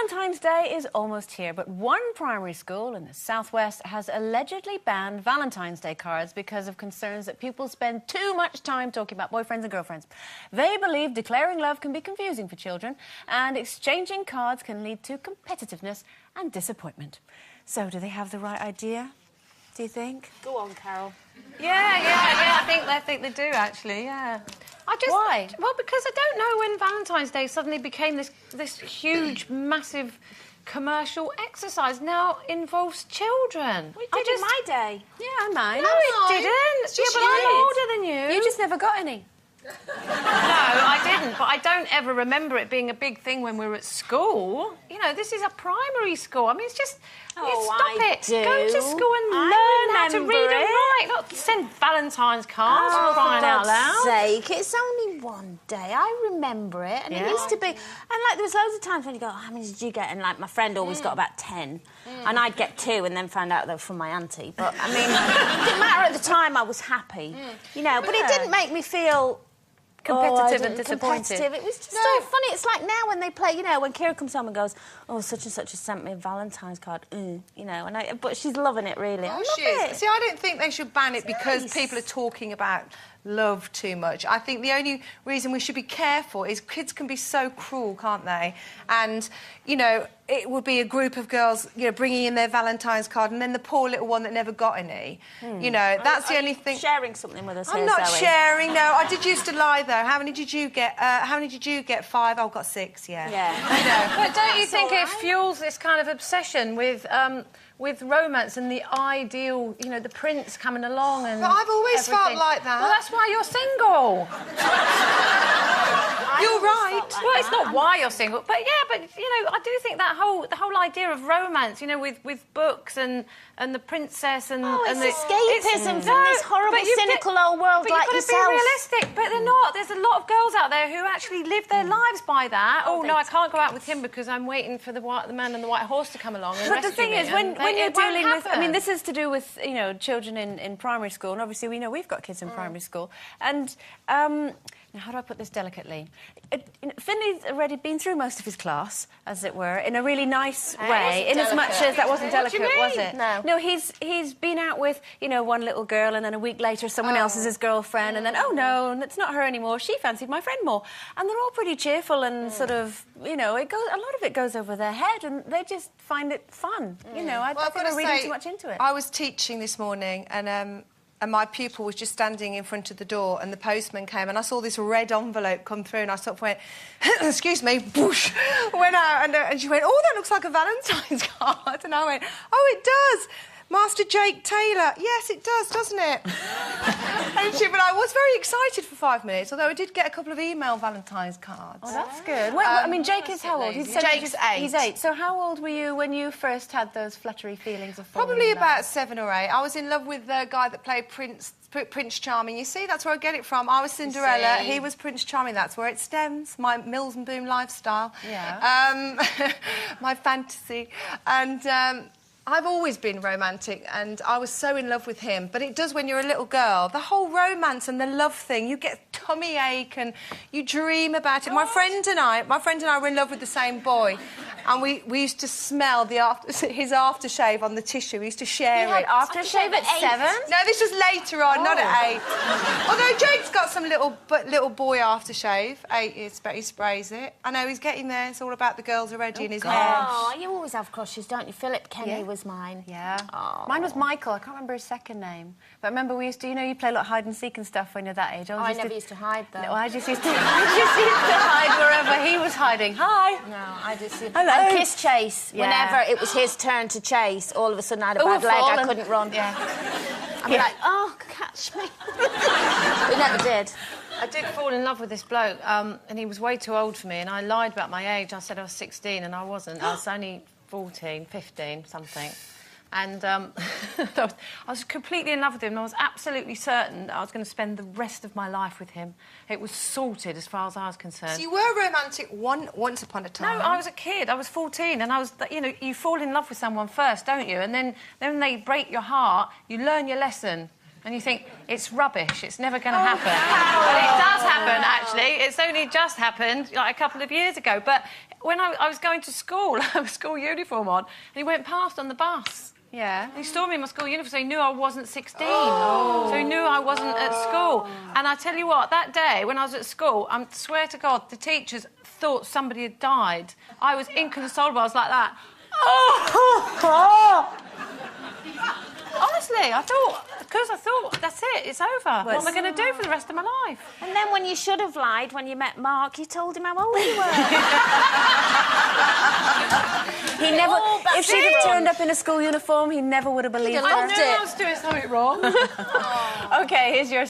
Valentine's Day is almost here, but one primary school in the southwest has allegedly banned Valentine's Day cards because of concerns that pupils spend too much time talking about boyfriends and girlfriends. They believe declaring love can be confusing for children and exchanging cards can lead to competitiveness and disappointment. So, do they have the right idea, do you think? Go on, Carol. Yeah, I think they do, actually, yeah. Why? Well, because I don't know when Valentine's Day suddenly became this huge, massive commercial exercise. Now involves children. We did in my day. Yeah, mine. No, it didn't. Yeah, but I'm older than you. You just never got any. No, I didn't, but I don't ever remember it being a big thing when we were at school. You know, this is a primary school. I mean, it's just... stop it. Do. Go to school and learn how to read and write, not send Valentine's cards for crying out loud. For God's sake, it's only one day. I remember it, and it used to be... And, like, there was loads of times when you go, how many did you get? And, like, my friend always got about 10. And I'd get 2 and then found out they were from my auntie. But, I mean, it didn't matter at the time. I was happy, you know. But it didn't make me feel... competitive and disappointed. It was just so funny. It's like now when they play, you know, when Kira comes home and goes, oh, such and such has sent me a Valentine's card, you know, but she's loving it, really. I love it. See, I don't think they should ban it because people are talking about love too much. I think the only reason we should be careful is kids can be so cruel, can't they? And, you know, it would be a group of girls, you know, bringing in their Valentine's card and then the poor little one that never got any. You know, that's the only thing... sharing something with us I'm here, not Zoe? sharing, no. I did used to lie, though. How many did you get? 5? Oh, got 6, yeah. Yeah. But don't you think it fuels this kind of obsession with romance and the ideal, you know, the prince coming along and... But I've always felt like that. Well, that's why you're single. You're right. Well, it's not why you're single, but yeah, but you know, I do think that the whole idea of romance, you know, with books and the princess and it's the escapism from this horrible, cynical old world like yourself. But you've got to be realistic. But they're not. There's a lot of girls out there who actually live their lives by that. Oh no, I can't go out with him because I'm waiting for the man on the white horse to come along and But the rescue thing me. is, when you're dealing with... I mean, this is to do with, you know, children in primary school, and obviously we know we've got kids in primary school, and... now, how do I put this delicately? Finley's already been through most of his class, as it were, in a really nice way, in as much as that wasn't delicate, was it? No, he's been out with, you know, one little girl, and then a week later someone else is his girlfriend, and then, oh no, it's not her anymore, she fancied my friend more. And they're all pretty cheerful and sort of, you know, a lot of it goes over their head, and they just find it fun, you know. I think they're reading too much into it. I was teaching this morning, and my pupil was just standing in front of the door and the postman came and I saw this red envelope come through and I sort of went, excuse me, whoosh, went out and she went, oh, that looks like a Valentine's card. And I went, oh, it does. Master Jake Taylor. Yes, it does, doesn't it? But I was very excited for 5 minutes, although I did get a couple of email Valentine's cards. Oh, that's good. I mean, Jake is how old? Jake's 8. He's 8. So how old were you when you first had those fluttery feelings of falling Probably in love? about 7 or 8. I was in love with the guy that played Prince Charming. You see, that's where I get it from. I was Cinderella, he was Prince Charming. That's where it stems. My Mills and Boom lifestyle. Yeah. My fantasy. And... I've always been romantic and I was so in love with him, but it does when you're a little girl. The whole romance and the love thing, you get tummy ache and you dream about it. My friend and I were in love with the same boy and we used to smell his aftershave on the tissue. We used to share it. Aftershave at 7? No, this was later on, not at 8. Although Jake's got some little boy aftershave. 8 years, but he sprays it. I know, he's getting there. It's all about the girls already in his hair. Oh, you always have crushes, don't you? Philip Kenny was mine. Yeah. Oh. Mine was Michael. I can't remember his second name. But I remember we used to, you know, you play a lot of hide and seek and stuff when you're that age. I never used to hide, though. No, I just used to hide wherever he was hiding. Hi. No, I just... Hello. And kiss chase. Yeah. Whenever it was his turn to chase, all of a sudden I had a bad leg, I couldn't run. Yeah. I'd be like, oh, catch me. We never did. I did fall in love with this bloke, and he was way too old for me, and I lied about my age. I said I was 16, and I wasn't. I was only 14, 15, something. And I was completely in love with him, and I was absolutely certain that I was going to spend the rest of my life with him. It was sorted as far as I was concerned. So you were romantic once upon a time? No, I was a kid. I was 14, and I was, you know, you fall in love with someone first, don't you? And then when they break your heart, you learn your lesson. And you think, it's rubbish, it's never going to happen. But it does happen, actually. It's only just happened, like, a couple of years ago. But when I was going to school, I had a school uniform on, and he went past on the bus. Yeah. He saw me in my school uniform, so he knew I wasn't 16. Oh. So he knew I wasn't at school. And I tell you what, that day when I was at school, I swear to God, the teachers thought somebody had died. I was inconsolable. I was like that. Oh! Honestly, I thought, that's it, it's over. What am I going to do for the rest of my life? And then when you should have lied, when you met Mark, you told him how old you were. He never... if she'd have turned up in a school uniform, he never would have believed her. I knew I was doing something wrong. OK, here's your